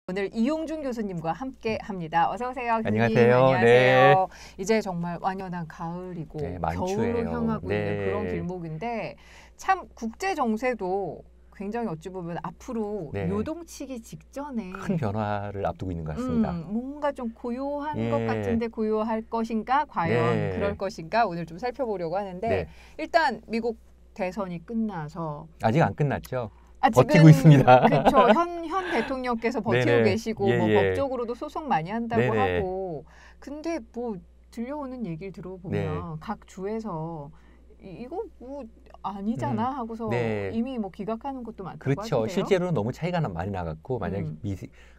오늘 이용준 교수님과 함께 합니다. 어서 오세요. 교수님. 안녕하세요. 안녕하세요. 네. 이제 정말 완연한 가을이고 네, 겨울로 만추예요. 향하고 있는 네. 그런 길목인데 참 국제 정세도 굉장히 어찌 보면 앞으로 네. 요동치기 직전에 큰 변화를 앞두고 있는 것 같습니다. 뭔가 좀 고요한 예. 것 같은데 고요할 것인가 과연 네. 그럴 것인가 오늘 좀 살펴보려고 하는데 네. 일단 미국 대선이 끝나서 아직 안 끝났죠? 지금 버티고 있습니다. 그렇죠. 현 대통령께서 버티고 네네. 계시고 예, 뭐 예. 법적으로도 소송 많이 한다고 네네. 하고 근데 뭐 들려오는 얘기를 들어보면 네. 각 주에서 이거 뭐 아니잖아 하고서 네. 이미 뭐 기각하는 것도 많다고 그렇죠. 하던데요. 실제로는 너무 차이가 많이 나갔고 만약에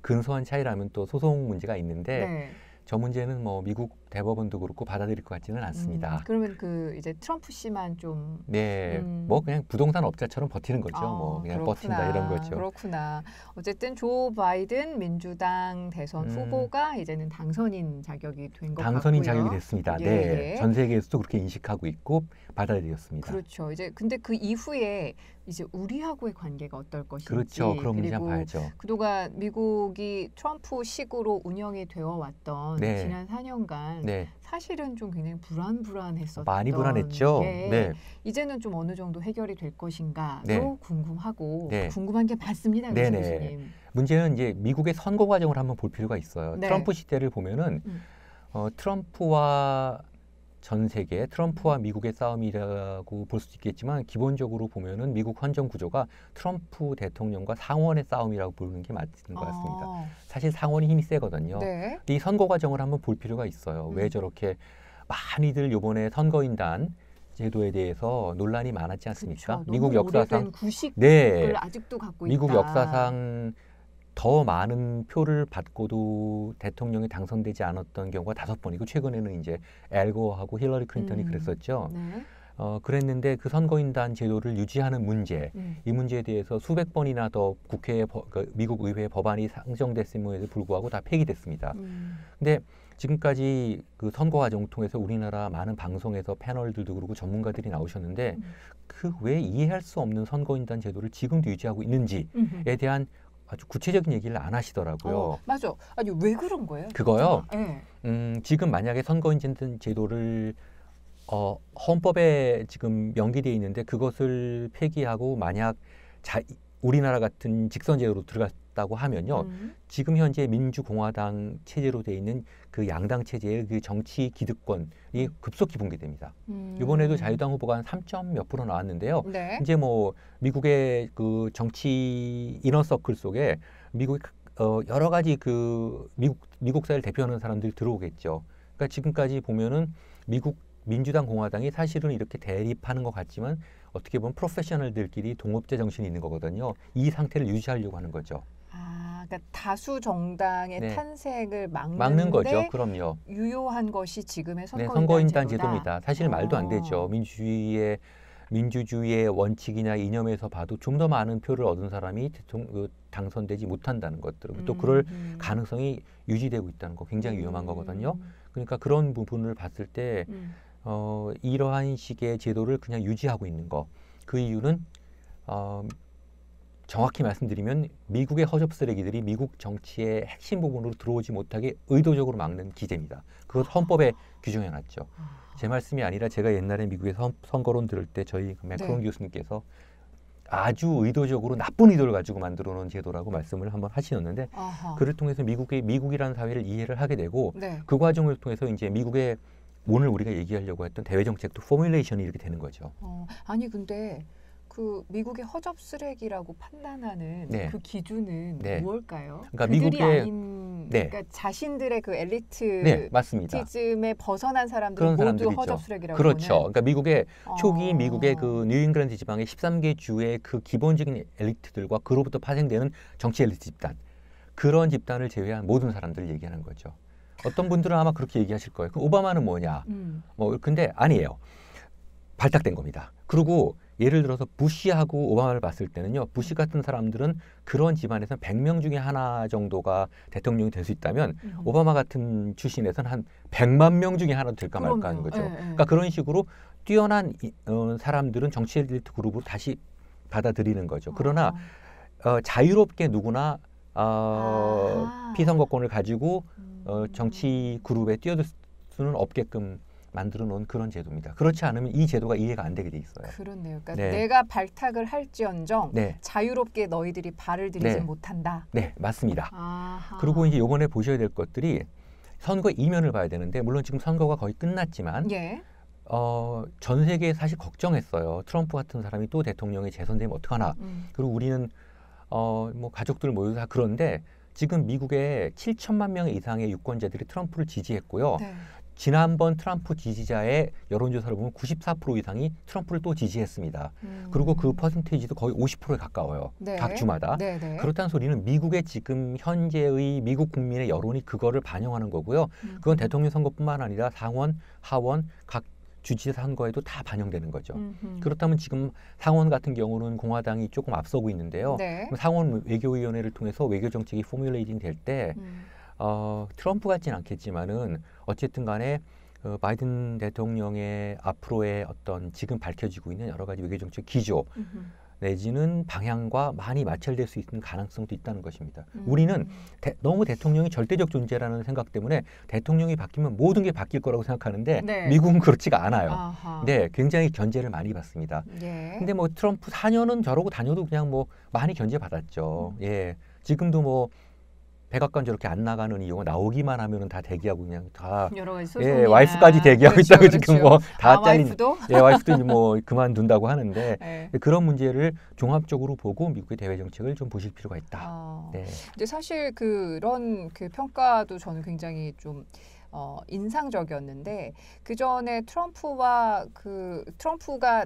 근소한 차이라면 또 소송 문제가 있는데 네. 저 문제는 뭐 미국 대법원도 그렇고 받아들일 것 같지는 않습니다. 그러면 그 이제 트럼프 씨만 좀 네, 뭐 그냥 부동산 업자처럼 버티는 거죠. 뭐 그냥 그렇구나. 버틴다 이런 거죠. 그렇구나. 어쨌든 조 바이든 민주당 대선 후보가 이제는 당선인 자격이 된 것 같고요. 당선인 자격이 됐습니다. 예, 네, 예. 전 세계에서도 그렇게 인식하고 있고 받아들였습니다. 그렇죠. 이제 근데 그 이후에 이제 우리하고의 관계가 어떨 것인지 그렇죠. 그런 문제 그리고 봐야죠. 그동안 미국이 트럼프식으로 운영이 되어 왔던 네. 지난 4년간 네, 사실은 좀 굉장히 불안했었던 많이 불안했죠. 게 네, 이제는 좀 어느 정도 해결이 될 것인가도 네. 궁금하고 네. 궁금한 게 많습니다. 네네. 교수님. 문제는 이제 미국의 선거 과정을 한번 볼 필요가 있어요. 네. 트럼프 시대를 보면은 트럼프와 전 세계, 트럼프와 미국의 싸움이라고 볼 수도 있겠지만 기본적으로 보면은 미국 헌정 구조가 트럼프 대통령과 상원의 싸움이라고 보는 게 맞는 것 같습니다. 사실 상원이 힘이 세거든요. 네. 이 선거 과정을 한번 볼 필요가 있어요. 왜 저렇게 많이들 이번에 선거인단 제도에 대해서 논란이 많았지 않습니까? 그렇죠. 미국 너무 역사상 오래된 구식을 네, 아직도 갖고 미국 있다. 역사상 더 많은 표를 받고도 대통령이 당선되지 않았던 경우가 5번이고 최근에는 이제 엘고하고 힐러리 클린턴이 그랬었죠. 네. 그랬는데 그 선거인단 제도를 유지하는 문제, 이 문제에 대해서 수백 번이나 더 국회에 미국 의회 법안이 상정됐음에도 불구하고 다 폐기됐습니다. 근데 지금까지 그 선거 과정을 통해서 우리나라 많은 방송에서 패널들도 그렇고 전문가들이 나오셨는데 그 왜 이해할 수 없는 선거인단 제도를 지금도 유지하고 있는지에 대한 아주 구체적인 얘기를 안 하시더라고요. 맞아. 아니 왜 그런 거예요? 그거요. 네. 지금 만약에 선거인단 제도를 헌법에 지금 명기되어 있는데 그것을 폐기하고 만약 우리나라 같은 직선제도로 들어갔다고 하면요. 지금 현재 민주공화당 체제로 되어 있는 그 양당 체제의 그 정치 기득권이 급속히 붕괴됩니다. 이번에도 자유당 후보가 한 3점 몇 프로 나왔는데요. 네. 이제 뭐 미국의 그 정치 이너서클 속에 미국 여러 가지 그 미국사를 대표하는 사람들이 들어오겠죠. 그러니까 지금까지 보면은 미국 민주당 공화당이 사실은 이렇게 대립하는 것 같지만 어떻게 보면 프로페셔널들끼리 동업자 정신이 있는 거거든요. 이 상태를 유지하려고 하는 거죠. 그러니까 다수 정당의 네. 탄생을 막는 거죠. 그럼요. 유효한 것이 지금의 선거인단 제도다. 제도입니다. 사실 말도 안 되죠. 민주주의의 원칙이나 이념에서 봐도 좀 더 많은 표를 얻은 사람이 당선되지 못한다는 것들, 또 그럴 가능성이 유지되고 있다는 거 굉장히 위험한 거거든요. 그러니까 그런 부분을 봤을 때 이러한 식의 제도를 그냥 유지하고 있는 거. 그 이유는 정확히 말씀드리면 미국의 허접 쓰레기들이 미국 정치의 핵심 부분으로 들어오지 못하게 의도적으로 막는 기제입니다. 그것 헌법에 규정해놨죠. 제 말씀이 아니라 제가 옛날에 미국의 선거론 들을 때 저희 매크론 교수님께서 아주 의도적으로 나쁜 의도를 가지고 만들어 놓은 제도라고 말씀을 한번 하시는데 그를 통해서 미국이라는 사회를 이해를 하게 되고 그 과정을 통해서 이제 미국의 오늘 우리가 얘기하려고 했던 대외 정책도 포뮬레이션이 이렇게 되는 거죠. 아니 근데 그 미국의 허접 쓰레기라고 판단하는 그 기준은 무엇일까요? 그러니까 그들이 아닌 그러니까 자신들의 그 엘리트즘에 벗어난 사람들은 모두 허접 쓰레기라고 그렇죠. 보는. 그러니까 미국의 초기 미국의 그 뉴잉글랜드 지방의 13개 주의 그 기본적인 엘리트들과 그로부터 파생되는 정치 엘리트 집단, 그런 집단을 제외한 모든 사람들을 얘기하는 거죠. 어떤 분들은 아마 그렇게 얘기하실 거예요. 그럼 오바마는 뭐냐? 근데 아니에요. 발탁된 겁니다. 그리고 예를 들어서 부시하고 오바마를 봤을 때는요. 부시 같은 사람들은 그런 집안에서 100명 중에 하나 정도가 대통령이 될 수 있다면 오바마 같은 출신에서는 한 100만 명 중에 하나 될까 말까 하는 거죠. 그러니까 그런 식으로 뛰어난 사람들은 정치 엘리트 그룹으로 다시 받아들이는 거죠. 그러나 자유롭게 누구나 피선거권을 가지고 정치 그룹에 뛰어들 수는 없게끔 만들어 놓은 그런 제도입니다. 그렇지 않으면 이 제도가 이해가 안 되게 돼 있어요. 그렇네요. 그러니까 내가 발탁을 할지언정 자유롭게 너희들이 발을 들이지 못한다. 네, 맞습니다. 그리고 이제 이번에 보셔야 될 것들이 선거 이면을 봐야 되는데 물론 지금 선거가 거의 끝났지만 전 세계에 사실 걱정했어요. 트럼프 같은 사람이 또 대통령에 재선되면 어떡하나. 그리고 우리는 뭐 가족들 모여서 다 그런데 지금 미국에 7천만 명 이상의 유권자들이 트럼프를 지지했고요. 지난번 트럼프 지지자의 여론조사를 보면 94% 이상이 트럼프를 또 지지했습니다. 그리고 그 퍼센테이지도 거의 50%에 가까워요. 각 주마다. 그렇다는 소리는 미국의 지금 현재의 미국 국민의 여론이 그거를 반영하는 거고요. 그건 대통령 선거뿐만 아니라 상원, 하원, 각 주지사 선거에도 다 반영되는 거죠. 그렇다면 지금 상원 같은 경우는 공화당이 조금 앞서고 있는데요. 상원 외교위원회를 통해서 외교 정책이 포뮬레이팅 될 때 트럼프 같지는 않겠지만은 어쨌든 간에 바이든 대통령의 앞으로의 어떤 지금 밝혀지고 있는 여러 가지 외교 정책 기조 내지는 방향과 많이 마찰될 수 있는 가능성도 있다는 것입니다. 우리는 너무 대통령이 절대적 존재라는 생각 때문에 대통령이 바뀌면 모든 게 바뀔 거라고 생각하는데 미국은 그렇지가 않아요. 굉장히 견제를 많이 받습니다. 근데 뭐 트럼프 4년은 저러고 다녀도 그냥 뭐 많이 견제받았죠. 지금도 뭐 백악관 저렇게 안 나가는 이유가 나오기만 하면은 다 대기하고 그냥 다 여러 가지 소송이나 와이프까지 대기하고 있다고 지금 뭐 다 잘린 와이프도? 와이프도 뭐 그만둔다고 하는데 그런 문제를 종합적으로 보고 미국의 대외 정책을 좀 보실 필요가 있다. 근데 사실 그런 그 평가도 저는 굉장히 좀 인상적이었는데 그 전에 트럼프가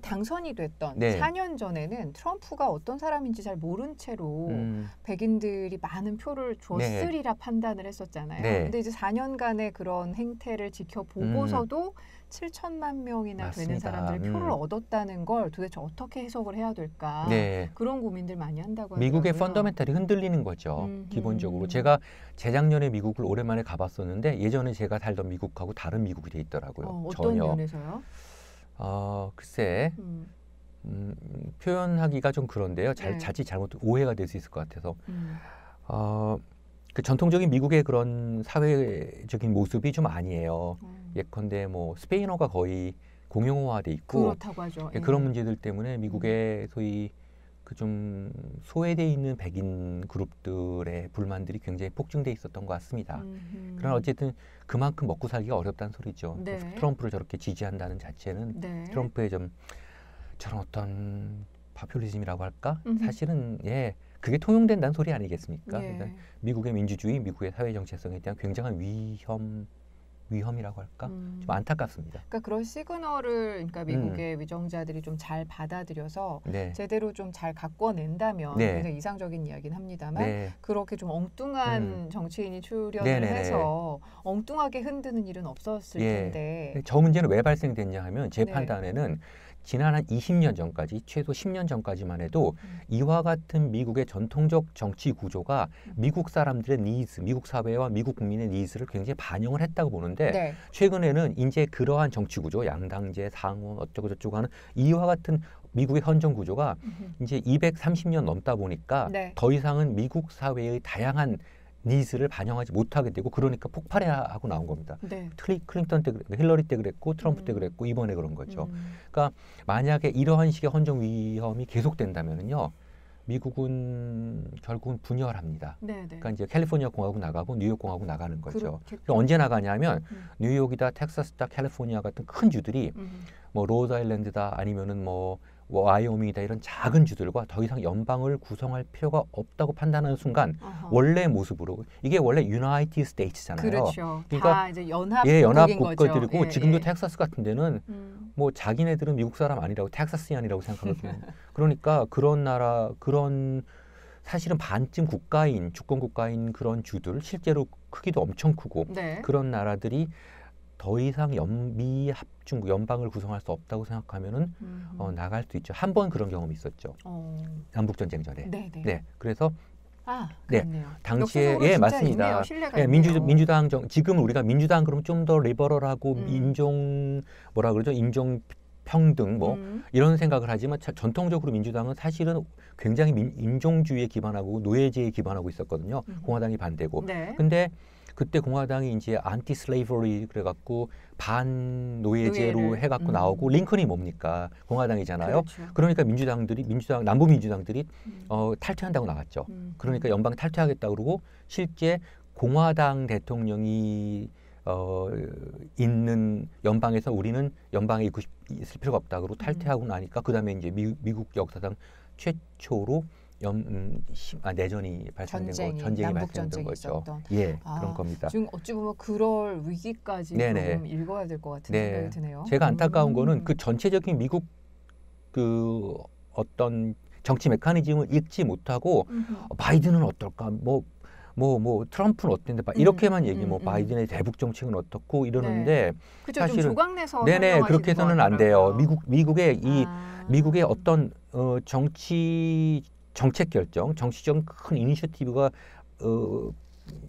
당선이 됐던 4년 전에는 트럼프가 어떤 사람인지 잘 모른 채로 백인들이 많은 표를 줬으리라 판단을 했었잖아요. 근데 이제 4년간의 그런 행태를 지켜보고서도 7천만 명이나 되는 사람들이 표를 얻었다는 걸 도대체 어떻게 해석을 해야 될까? 그런 고민들 많이 한다고 하더라고요. 미국의 펀더멘탈이 흔들리는 거죠. 기본적으로. 제가 재작년에 미국을 오랜만에 가봤었는데 예전에 제가 살던 미국하고 다른 미국이 돼 있더라고요. 어떤 면에서요? 글쎄 표현하기가 좀 그런데요. 자칫 잘못 오해가 될 수 있을 것 같아서 그 전통적인 미국의 그런 사회적인 모습이 좀 아니에요. 예컨대 뭐 스페인어가 거의 공용어화돼 있고 그렇다고 하죠. 그런 문제들 때문에 미국의 소위 그 좀 소외돼 있는 백인 그룹들의 불만들이 굉장히 폭증돼 있었던 것 같습니다. 그러나 어쨌든 그만큼 먹고 살기가 어렵다는 소리죠. 트럼프를 저렇게 지지한다는 자체는 트럼프의 좀 저런 어떤 파퓰리즘이라고 할까? 사실은 그게 통용된다는 소리 아니겠습니까? 그러니까 미국의 민주주의, 미국의 사회 정체성에 대한 굉장한 위험이라고 할까? 좀 안타깝습니다. 그러니까 그런 시그널을 그러니까 미국의 위정자들이 좀 잘 받아들여서 제대로 좀 잘 가꿔낸다면 굉장히 이상적인 이야기는 합니다만 그렇게 좀 엉뚱한 정치인이 출연을 해서 엉뚱하게 흔드는 일은 없었을 텐데 저 문제는 왜 발생됐냐 하면 제 판단에는 지난 한 20년 전까지, 최소 10년 전까지만 해도 이와 같은 미국의 전통적 정치 구조가 미국 사람들의 니즈, 미국 사회와 미국 국민의 니즈를 굉장히 반영을 했다고 보는데 최근에는 이제 그러한 정치 구조, 양당제, 상원, 어쩌고 저쩌고 하는 이와 같은 미국의 헌정 구조가 이제 230년 넘다 보니까 더 이상은 미국 사회의 다양한 니즈를 반영하지 못하게 되고 그러니까 폭발하고 나온 겁니다. 클린턴 때 힐러리 때 그랬고 트럼프 때 그랬고 이번에 그런 거죠. 그러니까 만약에 이러한 식의 헌정 위험이 계속된다면요. 미국은 결국은 분열합니다. 그러니까 이제 캘리포니아 공화국 나가고 뉴욕 공화국 나가는 거죠. 언제 나가냐면 뉴욕이다, 텍사스다, 캘리포니아 같은 큰 주들이 뭐 로드아일랜드다 아니면은 뭐 와이오밍이다 이런 작은 주들과 더 이상 연방을 구성할 필요가 없다고 판단하는 순간 원래 모습으로 이게 원래 유나이티드 스테이츠잖아요. 그러니까 다 이제 연합국들이고 지금도 텍사스 같은 데는 뭐 자기네들은 미국 사람 아니라고 텍사스인이라고 생각하거든요. 그러니까 그런 나라 그런 사실은 반쯤 국가인 주권 국가인 그런 주들 실제로 크기도 엄청 크고 그런 나라들이 더 이상 미합중국 연방을 구성할 수 없다고 생각하면은 나갈 수 있죠. 한 번 그런 경험이 있었죠. 남북 전쟁 전에. 그래서 당시에 맞습니다. 민주당 지금 우리가 민주당 그러면 좀 더 리버럴하고 인종 뭐라 그러죠? 인종 평등 뭐 이런 생각을 하지만 전통적으로 민주당은 사실은 굉장히 인종주의에 기반하고 노예제에 기반하고 있었거든요. 공화당이 반대고. 네. 근데 그때 공화당이 이제 안티 슬레이버리 그래갖고 반 노예제로 해갖고 나오고 링컨이 뭡니까? 공화당이잖아요. 그렇죠. 그러니까 남부 민주당들이 탈퇴한다고 나왔죠. 그러니까 연방 탈퇴하겠다 그러고 실제 공화당 대통령이 있는 연방에서 우리는 연방에 있을 필요가 없다 그러고 탈퇴하고 나니까 그다음에 이제 미국 역사상 최초로 내전이 발생된 전쟁이 발생된 거죠. 예, 그런 겁니다. 지금 어찌 보면 그럴 위기까지 좀 읽어야 될 것 같은 생각이 드네요. 제가 안타까운 거는 그 전체적인 미국 그 어떤 정치 메커니즘을 읽지 못하고 바이든은 어떨까 트럼프는 어땠는데 이렇게만 얘기 바이든의 대북 정책은 어떻고 이러는데 그쵸, 사실은 좀 조각내서 그렇게 해서는 안 돼요. 미국의 어떤 정책 결정, 정치적 큰 이니셔티브가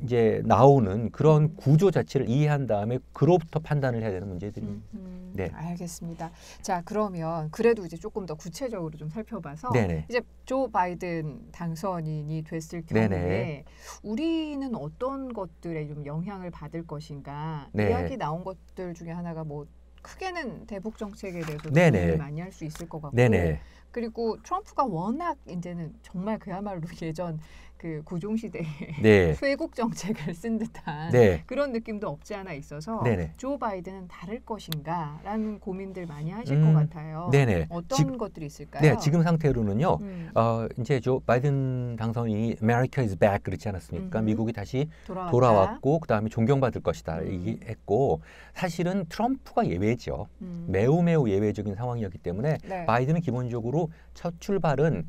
이제 나오는 그런 구조 자체를 이해한 다음에 그로부터 판단을 해야 되는 문제들입니다. 네. 알겠습니다. 자, 그러면 그래도 이제 조금 더 구체적으로 좀 살펴봐서 이제 조 바이든 당선인이 됐을 경우에 우리는 어떤 것들에 좀 영향을 받을 것인가? 이야기 나온 것들 중에 하나가 뭐 크게는 대북 정책에 대해서 고민을 많이 할 수 있을 것 같고 그리고 트럼프가 워낙 이제는 정말 그야말로 예전 그 고종시대에 쇄국 정책을 쓴 듯한 그런 느낌도 없지 않아 있어서 조 바이든은 다를 것인가라는 고민들 많이 하실 것 같아요. 어떤 것들이 있을까요? 네, 지금 상태로는요. 이제 조 바이든 당선인이 America is back 그렇지 않았습니까? 미국이 다시 돌아왔고 그다음에 존경받을 것이다 얘기했고 사실은 트럼프가 예외죠. 매우 예외적인 상황이었기 때문에 바이든은 기본적으로 첫 출발은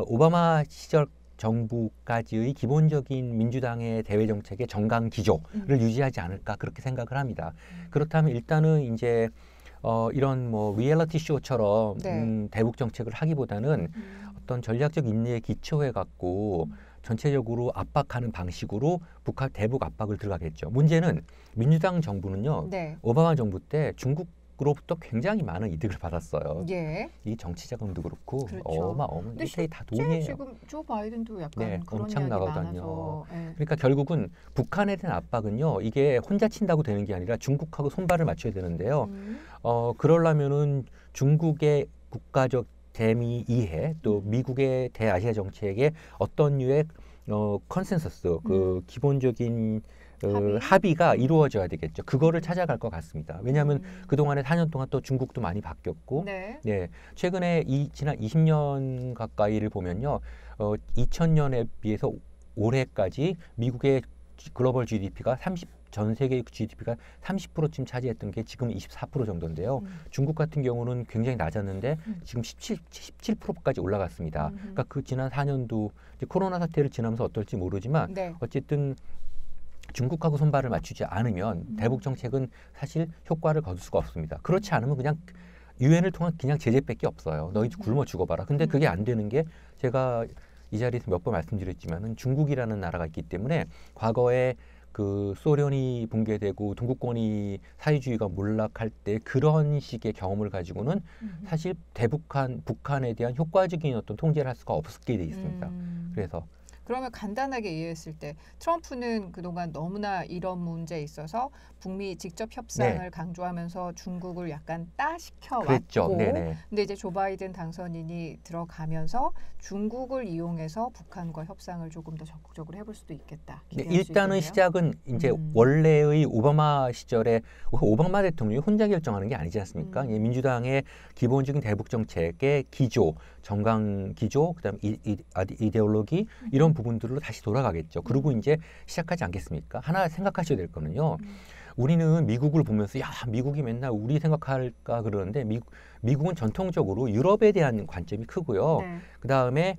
오바마 시절 정부까지의 기본적인 민주당의 대외 정책의 정강 기조를 유지하지 않을까 그렇게 생각을 합니다. 그렇다면 일단은 이제 이런 뭐 리얼리티 쇼처럼 대북 정책을 하기보다는 어떤 전략적 인내에 기초해 갖고 전체적으로 압박하는 방식으로 대북 압박을 들어가겠죠. 문제는 민주당 정부는요. 오바마 정부 때 중국으로부터 굉장히 많은 이득을 받았어요. 이 정치 자금도 그렇고 어마어마한 이게 다 돈이에요. 지금 조 바이든도 약간 그런 엄청 이야기 나가거든요. 그러니까 결국은 북한에 대한 압박은요. 이게 혼자 친다고 되는 게 아니라 중국하고 손발을 맞춰야 되는데요. 그러려면은 중국의 국가적 대미 이해 또 미국의 대아시아 정책에 어떤 류의 컨센서스 그 기본적인 합의가 이루어져야 되겠죠. 그거를 찾아갈 것 같습니다. 왜냐하면 그동안에 4년 동안 또 중국도 많이 바뀌었고 최근에 지난 20년 가까이를 보면요. 2000년에 비해서 올해까지 미국의 글로벌 GDP가 전 세계 GDP가 30%쯤 차지했던 게 지금 24% 정도인데요. 중국 같은 경우는 굉장히 낮았는데 지금 17%까지 올라갔습니다. 그러니까 그 지난 4년도 코로나 사태를 지나면서 어떨지 모르지만 어쨌든 중국하고 손발을 맞추지 않으면 대북 정책은 사실 효과를 거둘 수가 없습니다. 그렇지 않으면 그냥 유엔을 통한 그냥 제재밖에 없어요. 너희 굶어 죽어봐라. 근데 그게 안 되는 게 제가 이 자리에서 몇 번 말씀드렸지만은 중국이라는 나라가 있기 때문에 과거에 그 소련이 붕괴되고 동구권이 사회주의가 몰락할 때 그런 식의 경험을 가지고는 사실 북한에 대한 효과적인 어떤 통제를 할 수가 없게 돼 있습니다. 그래서 그러면 간단하게 이해했을 때 트럼프는 그동안 너무나 이런 문제에 있어서 북미 직접 협상을 강조하면서 중국을 약간 따시켜 왔고 근데 이제 조 바이든 당선인이 들어가면서 중국을 이용해서 북한과 협상을 조금 더 적극적으로 해볼 수도 있겠다. 일단은 시작은 이제 원래의 오바마 시절에 오바마 대통령이 혼자 결정하는 게 아니지 않습니까? 민주당의 기본적인 대북 정책의 기조, 정강 기조, 그다음에 이데올로기 이런 부분들로 다시 돌아가겠죠. 그리고 이제 시작하지 않겠습니까? 하나 생각하셔야 될 거는요. 우리는 미국을 보면서 미국이 맨날 우리 생각할까 그러는데 미국은 전통적으로 유럽에 대한 관점이 크고요. 그다음에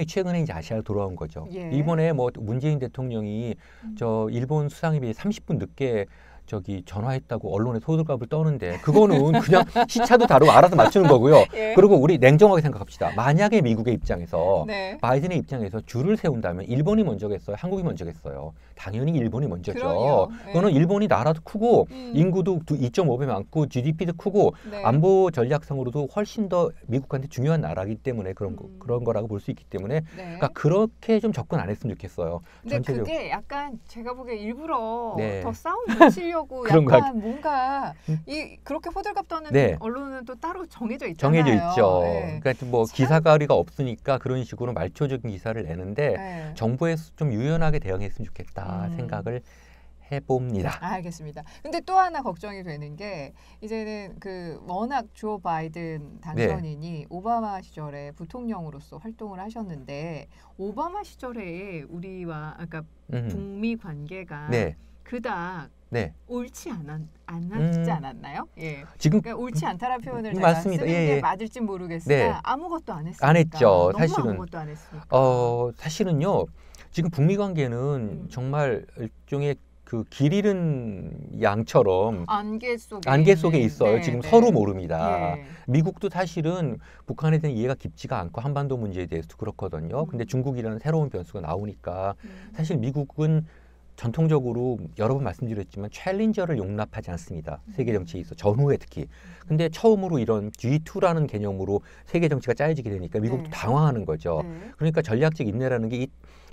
최근에 이제 아시아로 돌아온 거죠. 이번에 뭐 문재인 대통령이 일본 수상에 비해 30분 늦게 저기 전화했다고 언론에 소들갑을 떠는데 그거는 그냥 시차도 다르고 알아서 맞추는 거고요. 예. 그리고 우리 냉정하게 생각합시다. 만약에 미국의 입장에서 네. 바이든의 입장에서 줄을 세운다면 일본이 먼저겠어요? 한국이 먼저겠어요? 당연히 일본이 먼저죠. 그럼요. 예. 그거는 일본이 나라도 크고 인구도 2.5배 많고 GDP도 크고 네. 안보 전략상으로도 훨씬 더 미국한테 중요한 나라이기 때문에 그런 거라고 볼 수 있기 때문에 네. 그러니까 그렇게 좀 접근 안 했으면 좋겠어요. 근데 그게 약간 제가 보기에 일부러 네. 더 싸움 붙이려고 그런 약간 뭔가 그렇게 호들갑 떠는 네. 언론은 또 따로 정해져 있잖아요. 정해져 있죠. 네. 그러니까 뭐 기사거리가 없으니까 그런 식으로 말초적인 기사를 내는데 네. 정부에서 좀 유연하게 대응했으면 좋겠다 생각을 해봅니다. 알겠습니다. 근데 또 하나 걱정이 되는 게 이제는 그 워낙 조 바이든 당선인이 네. 오바마 시절에 부통령으로서 활동을 하셨는데 오바마 시절에 우리와 아까 북미 관계가 네. 그닥 네. 옳지 않았지 않았나요? 예. 지금 그러니까 옳지 않다라는 표현을 제가 맞습니다. 쓰는 예, 게 예. 맞을지 모르겠으나 네. 아무것도 안 했으니까. 안 했죠. 너무 사실은. 아무것도 안 했으니까. 사실은요. 지금 북미 관계는 정말 일종의 그 길 잃은 양처럼 안개 속에 있어요. 네, 지금 네. 서로 모릅니다. 예. 미국도 사실은 북한에 대한 이해가 깊지가 않고 한반도 문제에 대해서도 그렇거든요. 근데 중국이라는 새로운 변수가 나오니까 사실 미국은 전통적으로 여러 번 말씀드렸지만 챌린저를 용납하지 않습니다. 세계 정치에 있어 전후에 특히. 근데 처음으로 이런 G2라는 개념으로 세계 정치가 짜여지게 되니까 미국도 네. 당황하는 거죠. 네. 그러니까 전략적 인내라는 게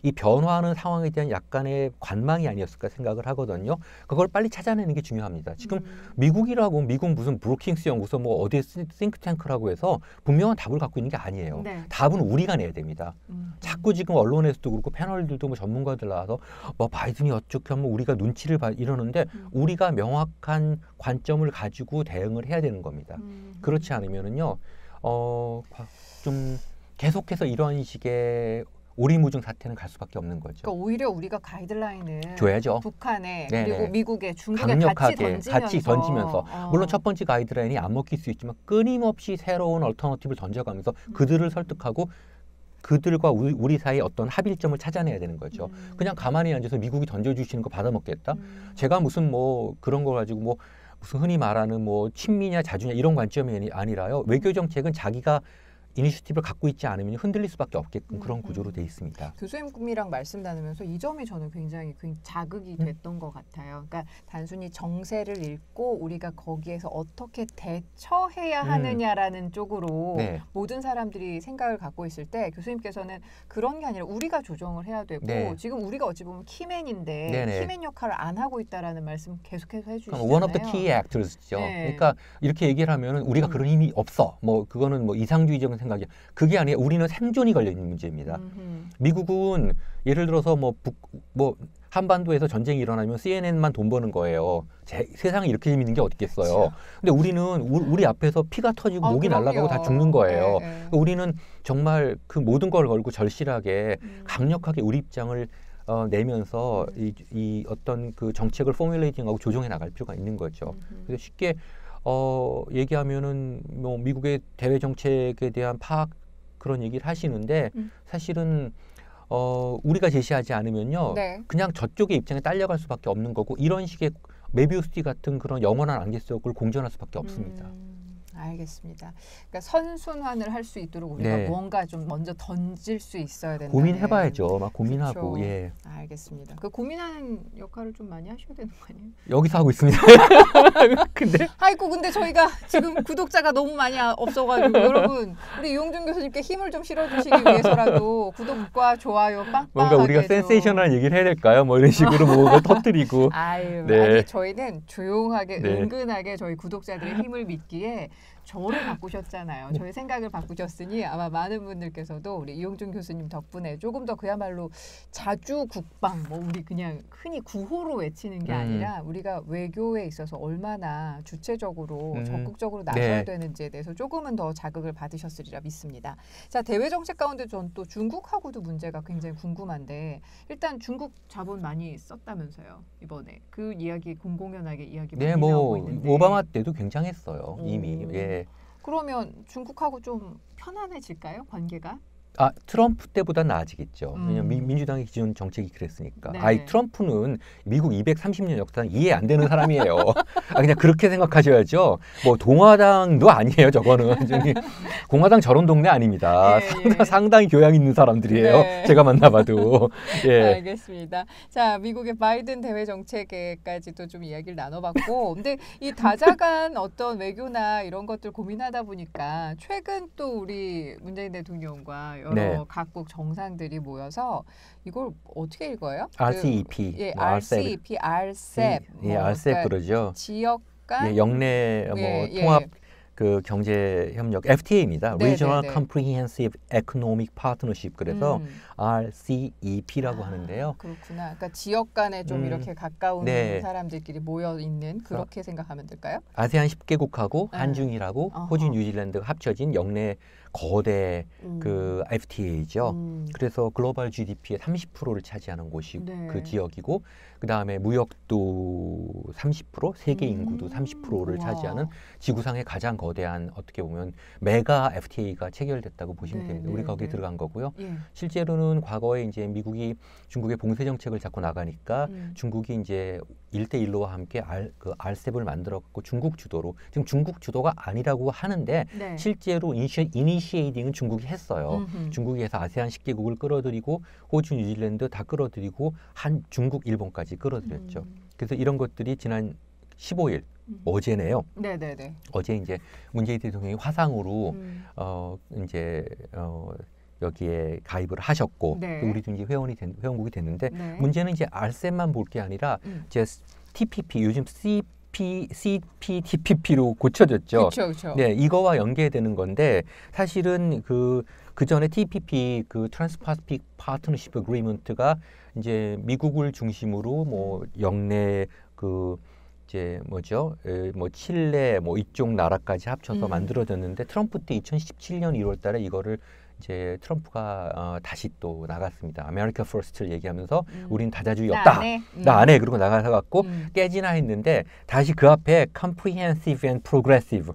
이 변화하는 상황에 대한 약간의 관망이 아니었을까 생각을 하거든요. 그걸 빨리 찾아내는 게 중요합니다. 지금 미국이라고 미국 무슨 브루킹스 연구소 뭐 어디 싱크탱크라고 해서 분명한 답을 갖고 있는 게 아니에요. 네. 답은 우리가 내야 됩니다. 자꾸 지금 언론에서도 그렇고 패널들도 뭐 전문가들 나와서 뭐 바이든이 어떻게 하면 우리가 눈치를 봐 이러는데 우리가 명확한 관점을 가지고 대응을 해야 되는 겁니다. 그렇지 않으면은요, 좀 계속해서 이런 식의 오리무중 사태는 갈 수밖에 없는 거죠. 그러니까 오히려 우리가 가이드라인을 줘야죠. 북한에 네네. 그리고 미국에 중국에 강력하게 같이 던지면서 물론 첫 번째 가이드라인이 안 먹힐 수 있지만 끊임없이 새로운 얼터너티브를 던져가면서 그들을 설득하고 그들과 우리 사이에 어떤 합일점을 찾아내야 되는 거죠. 그냥 가만히 앉아서 미국이 던져주시는 거 받아먹겠다? 제가 무슨 뭐 그런 거 가지고 뭐 무슨 흔히 말하는 뭐 친미냐 자주냐 이런 관점이 아니라요. 외교 정책은 자기가 이니셔티브를 갖고 있지 않으면 흔들릴 수밖에 없게끔 그런 구조로 돼 있습니다. 교수님이랑 말씀 나누면서 이 점이 저는 굉장히 자극이 됐던 것 같아요. 그러니까 단순히 정세를 읽고 우리가 거기에서 어떻게 대처해야 하느냐라는 쪽으로 네. 모든 사람들이 생각을 갖고 있을 때 교수님께서는 그런 게 아니라 우리가 조정을 해야 되고 네. 지금 우리가 어찌 보면 키맨인데 네네. 키맨 역할을 안 하고 있다라는 말씀 계속해서 해주시잖아요. one of the key actors죠. 네. 그러니까 이렇게 얘기를 하면은 우리가 그런 힘이 없어. 뭐 그거는 뭐 이상주의적인 생각이야. 그게 아니라 우리는 생존이 걸려 있는 문제입니다. 미국은 예를 들어서 뭐 한반도에서 전쟁이 일어나면 CNN만 돈 버는 거예요. 세상에 이렇게 재밌는 게 어디 있겠어요. 그렇죠. 근데 우리는 우리 앞에서 피가 터지고 목이 그럼요. 날아가고 다 죽는 거예요. 네, 네. 그러니까 우리는 정말 그 모든 걸 걸고 절실하게 강력하게 우리 입장을 내면서 이 어떤 그 정책을 포뮬레이팅하고 조정해 나갈 필요가 있는 거죠. 그래서 쉽게 얘기하면은 뭐 미국의 대외 정책에 대한 파악 그런 얘기를 하시는데 사실은 우리가 제시하지 않으면요 네. 그냥 저쪽의 입장에 딸려갈 수밖에 없는 거고 이런 식의 메비우스티 같은 그런 영원한 안개 속을 공존할 수밖에 없습니다. 알겠습니다. 그러니까 선순환을 할 수 있도록 우리가 네. 뭔가 좀 먼저 던질 수 있어야 된다. 고민해봐야죠. 막 고민하고 그렇죠. 예. 알겠습니다. 그 고민하는 역할을 좀 많이 하셔야 되는 거 아니에요? 여기서 하고 있습니다. 근데 아이고 근데 저희가 지금 구독자가 너무 많이 없어가지고 여러분 우리 이용준 교수님께 힘을 좀 실어주시기 위해서라도 구독과 좋아요 빵빵하게 뭔가 우리가 센세이셔널한 얘기를 해야 될까요? 뭐 이런 식으로 뭐가 터뜨리고 아유, 네. 아니 저희는 조용하게 네. 은근하게 저희 구독자들의 힘을 믿기에 저를 바꾸셨잖아요. 저의 생각을 바꾸셨으니 아마 많은 분들께서도 우리 이용준 교수님 덕분에 조금 더 그야말로 자주 국방 뭐 우리 그냥 흔히 구호로 외치는 게 아니라 우리가 외교에 있어서 얼마나 주체적으로 적극적으로 나서야 네. 되는지에 대해서 조금은 더 자극을 받으셨으리라 믿습니다. 자, 대외 정책 가운데 전 또 중국하고도 문제가 굉장히 궁금한데 일단 중국 자본 많이 썼다면서요. 이번에 그 이야기 공공연하게 이야기 많이 네, 나오고 뭐 있는데 오바마 때도 굉장했어요. 이미. 예. 그러면 중국하고 좀 편안해질까요? 관계가? 트럼프 때보다 나아지겠죠. 왜냐면 민주당의 기존 정책이 그랬으니까. 네. 트럼프는 미국 230년 역사는 이해 안 되는 사람이에요. 그냥 그렇게 생각하셔야죠. 뭐 동화당도 아니에요, 저거는. 공화당 저런 동네 아닙니다. 상당히 교양 있는 사람들이에요. 네. 제가 만나봐도. 예. 알겠습니다. 자, 미국의 바이든 대외 정책에까지도 좀 이야기를 나눠봤고, 근데 이 다자간 어떤 외교나 이런 것들 고민하다 보니까 최근 또 우리 문재인 대통령과 여러 각국 정상들이 모여서 이걸 어떻게 읽어요? RCEP, RCEP, RCEP, RCEP 그러죠. 지역 간 영내 통합 그 경제 협력 FTA입니다. Regional Comprehensive Economic Partnership. 그래서 RCEP라고 하는데요. 그렇구나. 그러니까 지역 간에 좀 이렇게 가까운 사람들끼리 모여 있는 그렇게 생각하면 될까요? 아세안 10개국하고 한중일하고 호주, 뉴질랜드가 합쳐진 영내 거대 그 FTA죠. 그래서 글로벌 GDP의 30%를 차지하는 곳이 그 지역이고, 그 다음에 무역도 30%, 세계 인구도 30%를 차지하는 지구상의 가장 거대한 어떻게 보면 메가 FTA가 체결됐다고 보시면 됩니다. 우리 거기에 들어간 거고요. 실제로는 과거에 이제 미국이 중국의 봉쇄 정책을 자꾸 나가니까 중국이 이제 1대1로와 함께 RCEP을 만들었고 중국 주도로, 지금 중국 주도가 아니라고 하는데 실제로 이니시에이팅은 중국이 했어요. 중국이 해서 아세안 10개국을 끌어들이고 호주, 뉴질랜드 다 끌어들이고 중국, 일본까지 끌어들였죠. 그래서 이런 것들이 지난 15일 어제네요. 어제 이제 문재인 대통령이 화상으로 여기에 가입을 하셨고 우리도 이제 회원국이 됐는데 문제는 이제 RCEP만 볼 게 아니라 이제 TPP, 요즘 CPTPP로 고쳐졌죠. 그쵸. 네, 이거와 연계되는 건데 사실은 그 전에 TPP 그 트랜스파시픽 파트너십 어그리먼트가 이제 미국을 중심으로 뭐 영내 그 이제 뭐죠? 뭐 칠레 뭐 이쪽 나라까지 합쳐서 만들어졌는데 트럼프 때 2017년 1월달에 이거를 이제 트럼프가 다시 또 나갔습니다. 아메리카 퍼스트를 얘기하면서 우린 다자주의 없다. 나 안 해. 그러고 나가서 갖고 깨지나 했는데 다시 그 앞에 comprehensive and progressive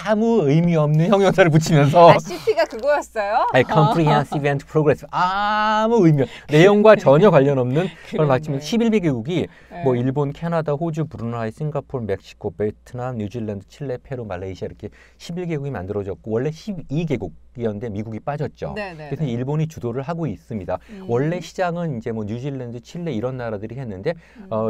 아무 의미 없는 형용사를 붙이면서 CP가 그거였어요? comprehensive and progressive 아무 의미 내용과 전혀 관련 없는 걸 마치면 11개국이 뭐 일본, 캐나다, 호주, 브루나이, 싱가포르, 멕시코, 베트남, 뉴질랜드, 칠레, 페루, 말레이시아 이렇게 11개국이 만들어졌고 원래 12개국이었는데 미국이 빠졌죠. 그래서 일본이 주도를 하고 있습니다. 원래 시장은 이제 뭐 뉴질랜드, 칠레 이런 나라들이 했는데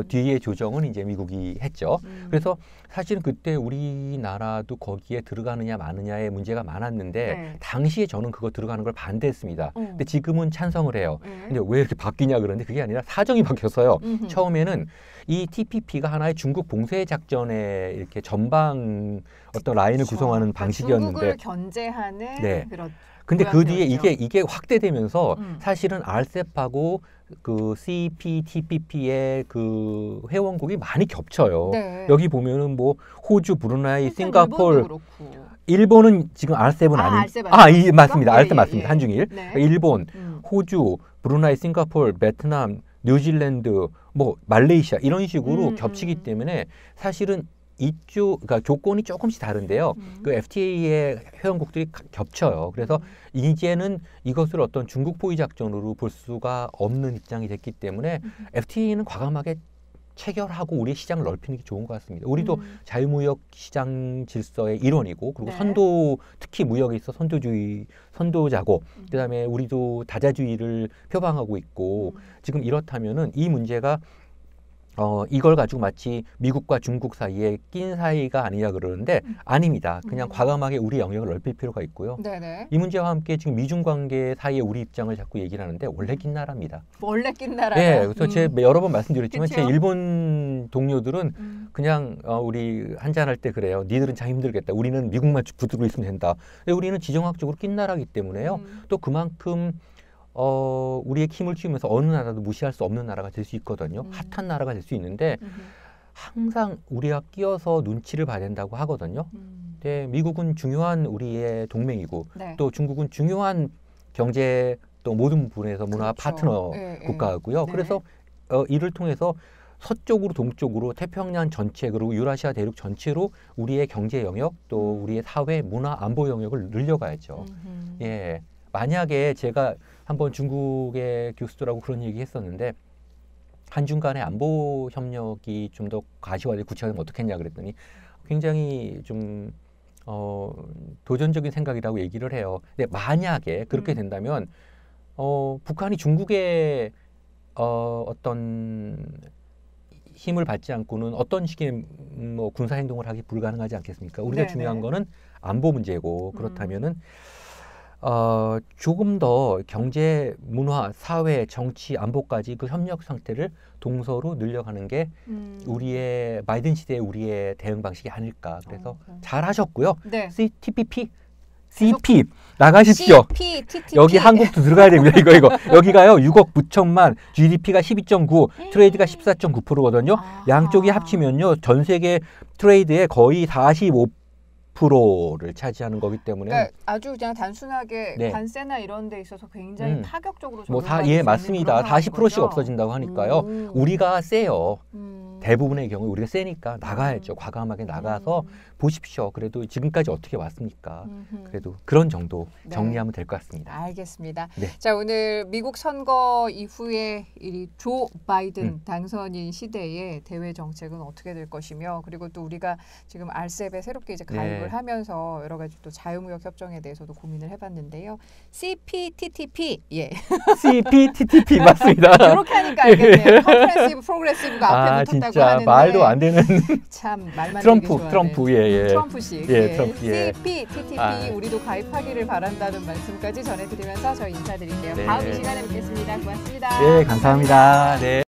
뒤에 조정은 이제 미국이 했죠. 그래서 사실은 그때 우리나라도 거기에 들어가느냐 마느냐의 문제가 많았는데 당시에 저는 그거 들어가는 걸 반대했습니다. 근데 지금은 찬성을 해요. 근데 왜 이렇게 바뀌냐 그러는데 그게 아니라 사정이 바뀌었어요. 처음에는 이 TPP가 하나의 중국 봉쇄 작전의 이렇게 전방 어떤 라인을 구성하는 방식이었는데 중국을 견제하는 그런. 근데 그 뒤에 이게 확대되면서 사실은 RCEP하고 그 CPTPP의 그 회원국이 많이 겹쳐요. 여기 보면은 뭐 호주, 브루나이, 싱가포르, 일본은 지금 RCEP은 아닙니다. 맞습니다. RCEP 맞습니다. 한중일. 일본, 호주, 브루나이, 싱가포르, 베트남, 뉴질랜드, 뭐 말레이시아 이런 식으로 겹치기 때문에 사실은 그러니까 조건이 조금씩 다른데요. 그 FTA의 회원국들이 겹쳐요. 그래서 이제는 이것을 어떤 중국 포위 작전으로 볼 수가 없는 입장이 됐기 때문에 FTA는 과감하게 체결하고 우리의 시장을 넓히는 게 좋은 것 같습니다. 우리도 자유무역 시장 질서의 일원이고 그리고 특히 무역에 있어 선도자고 그다음에 우리도 다자주의를 표방하고 있고 지금 이렇다면은 이 문제가 이걸 가지고 마치 미국과 중국 사이에 낀 사이가 아니냐 그러는데 아닙니다. 그냥 과감하게 우리 영역을 넓힐 필요가 있고요. 이 문제와 함께 지금 미중 관계 사이에 우리 입장을 자꾸 얘기를 하는데 원래 낀 나라입니다. 원래 낀 나라. 네, 그래서 제가 여러 번 말씀드렸지만 제 일본 동료들은 그냥 우리 한잔할 때 그래요. 니들은 참 힘들겠다. 우리는 미국만 붙들고 있으면 된다. 근데 우리는 지정학적으로 낀 나라이기 때문에요. 또 그만큼 우리의 힘을 키우면서 어느 나라도 무시할 수 없는 나라가 될 수 있거든요. 핫한 나라가 될 수 있는데 항상 우리가 끼어서 눈치를 봐야 된다고 하거든요. 근데 미국은 중요한 우리의 동맹이고 또 중국은 중요한 경제 또 모든 부분에서 문화 파트너 국가고요. 그래서 이를 통해서 서쪽으로 동쪽으로 태평양 전체 그리고 유라시아 대륙 전체로 우리의 경제 영역 또 우리의 사회 문화 안보 영역을 늘려가야죠. 만약에 제가 한번 중국의 교수들하고 그런 얘기 했었는데 한중 간의 안보 협력이 좀 더 가시화되고 구체화되면 어떻겠냐 그랬더니 굉장히 좀 도전적인 생각이라고 얘기를 해요. 근데 만약에 그렇게 된다면 북한이 중국의 어떤 힘을 받지 않고는 어떤 식의 뭐 군사 행동을 하기 불가능하지 않겠습니까? 우리가 네네. 중요한 거는 안보 문제고 그렇다면은 조금 더 경제, 문화, 사회, 정치, 안보까지 그 협력 상태를 동서로 늘려가는 게 우리의 바이든 시대의 우리의 대응 방식이 아닐까. 그래서 잘하셨고요. 네. TPP, CP 나가십시오. CP, TTP. 여기 한국도 들어가야 됩니다. 이거 여기가요 6억 9천만, GDP가 12.9, 트레이드가 14.9%거든요. 양쪽이 합치면요 전 세계 트레이드의 거의 45%를 차지하는 거기 때문에 그러니까 아주 그냥 단순하게 네. 관세나 이런 데 있어서 굉장히 파격적으로 예, 맞습니다. 40%씩 없어진다고 하니까요. 우리가 세요. 대부분의 경우 우리가 세니까 나가야죠. 과감하게 나가서 보십시오. 그래도 지금까지 어떻게 왔습니까? 그래도 그런 정도 정리하면 될 것 같습니다. 알겠습니다. 네. 자, 오늘 미국 선거 이후에 이 조 바이든 당선인 시대의 대외 정책은 어떻게 될 것이며, 그리고 또 우리가 지금 RCEP에 새롭게 이제 가입을 하면서 여러 가지 또 자유무역 협정에 대해서도 고민을 해봤는데요. CPTPP, 예. CPTPP 맞습니다. 이렇게 하니까 알겠네요. 컴프레시브, 프로그레시브가 앞에 붙었다고 진짜 하는데 말도 안 되는 참 말만 트럼프 예. 트럼프식 트럼프, 예. CPTPP 우리도 가입하기를 바란다는 말씀까지 전해드리면서 저희 인사드릴게요. 다음 이 시간에 뵙겠습니다. 고맙습니다. 네, 감사합니다. 네.